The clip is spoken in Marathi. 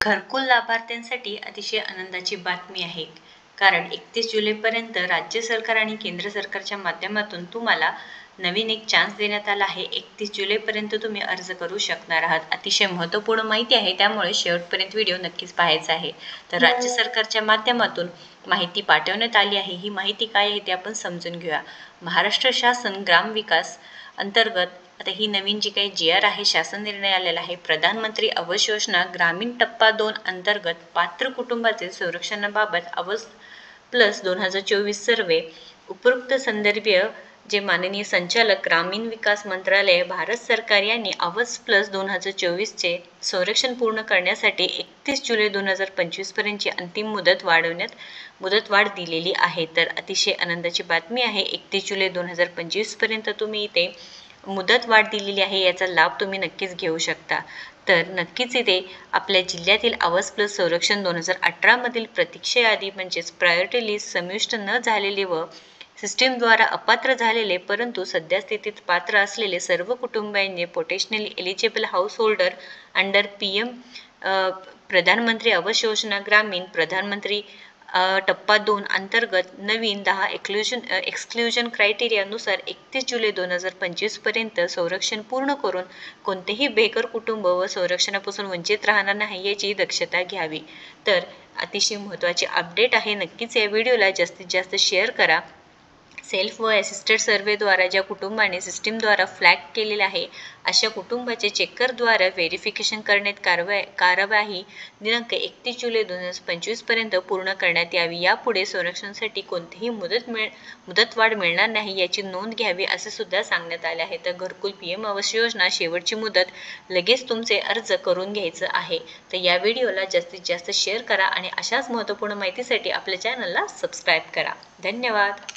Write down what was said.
घरकुल लाभार्थ्यांसाठी अतिशय आनंदाची बातमी आहे. कारण 31 जुलैपर्यंत राज्य सरकार आणि केंद्र सरकारच्या माध्यमातून तुम्हाला नवीन एक चान्स देण्यात आला आहे. 31 जुलैपर्यंत तुम्ही अर्ज करू शकणार आहात. अतिशय महत्त्वपूर्ण माहिती आहे, त्यामुळे शेवटपर्यंत व्हिडिओ नक्कीच पाहायचा आहे. तर राज्य सरकारच्या माध्यमातून माहिती पाठवण्यात आली आहे. ही माहिती काय आहे ते आपण समजून घेऊया. महाराष्ट्र शासन ग्रामविकास अंतर्गत आता ही नवीन जी काही GR आहे, शासन निर्णय आलेला आहे. प्रधानमंत्री आवास योजना ग्रामीण टप्पा 2 अंतर्गत पात्र कुटुंबातील संरक्षणाबाबत आवास प्लस 2024 सर्वे उपरोक्त संदर्भीय जे माननीय संचालक ग्रामीण विकास मंत्रालय भारत सरकार यांनी आवास प्लस 2024चे संरक्षण पूर्ण करण्यासाठी 31 जुलै 2025 पर्यंतची अंतिम मुदत वाढ दिलेली आहे. तर अतिशय आनंदाची बातमी आहे. 31 जुलै 2025 पर्यंत तुम्ही इथे मुदत वाढ दिलेली आहे, याचा लाभ तुम्ही नक्कीच घेऊ शकता. तर नक्कीच इथे आपल्या जिल्ह्यातील आवास प्लस संरक्षण 2018 मधील प्रतीक्षा यादी म्हणजेच प्रायोरिटी लिस्ट समाविष्ट न झालेले व सिस्टीमद्वारा अपात्र झालेले परंतु सध्या स्थितीत पात्र असलेले सर्व कुटुंबियांनी potentially eligible house holder under PM प्रधानमंत्री आवास योजना ग्रामीण प्रधानमंत्री टप्पा 2 अंतर्गत नवीन 10 एक्सक्लुजन क्रायटेरियानुसार 31 जुलै 2025 पर्यंत संरक्षण पूर्ण करून कोणतेही बेघर कुटुंब व संरक्षणापासून वंचित राहणार नाही याची दक्षता घ्यावी. तर अतिशय महत्त्वाचे अपडेट आहे. नक्कीच या व्हिडिओला जास्तीत जास्त शेअर करा. सेल्फ व असिस्टेड सर्वेद्वारा ज्या कुटुंबाने सिस्टीमद्वारा फ्लॅग केलेले आहे अशा कुटुंबाचे चेकरद्वारा व्हेरिफिकेशन करण्यात कार्यवाही दिनांक 31 जुलै 2025 पर्यंत पूर्ण करण्यात यावी. यापुढे संरक्षणासाठी कोणतीही मुदतवाढ मिळणार नाही याची नोंद घ्यावी असे सुद्धा सांगण्यात आले आहे. तर घरकुल PM आवास योजना शेवटची मुदत लगेच तुमचे अर्ज करून घ्यायचं आहे. तर या व्हिडिओला जास्तीत जास्त शेअर करा आणि अशाच महत्त्वपूर्ण माहितीसाठी आपल्या चॅनलला सबस्क्राईब करा. धन्यवाद.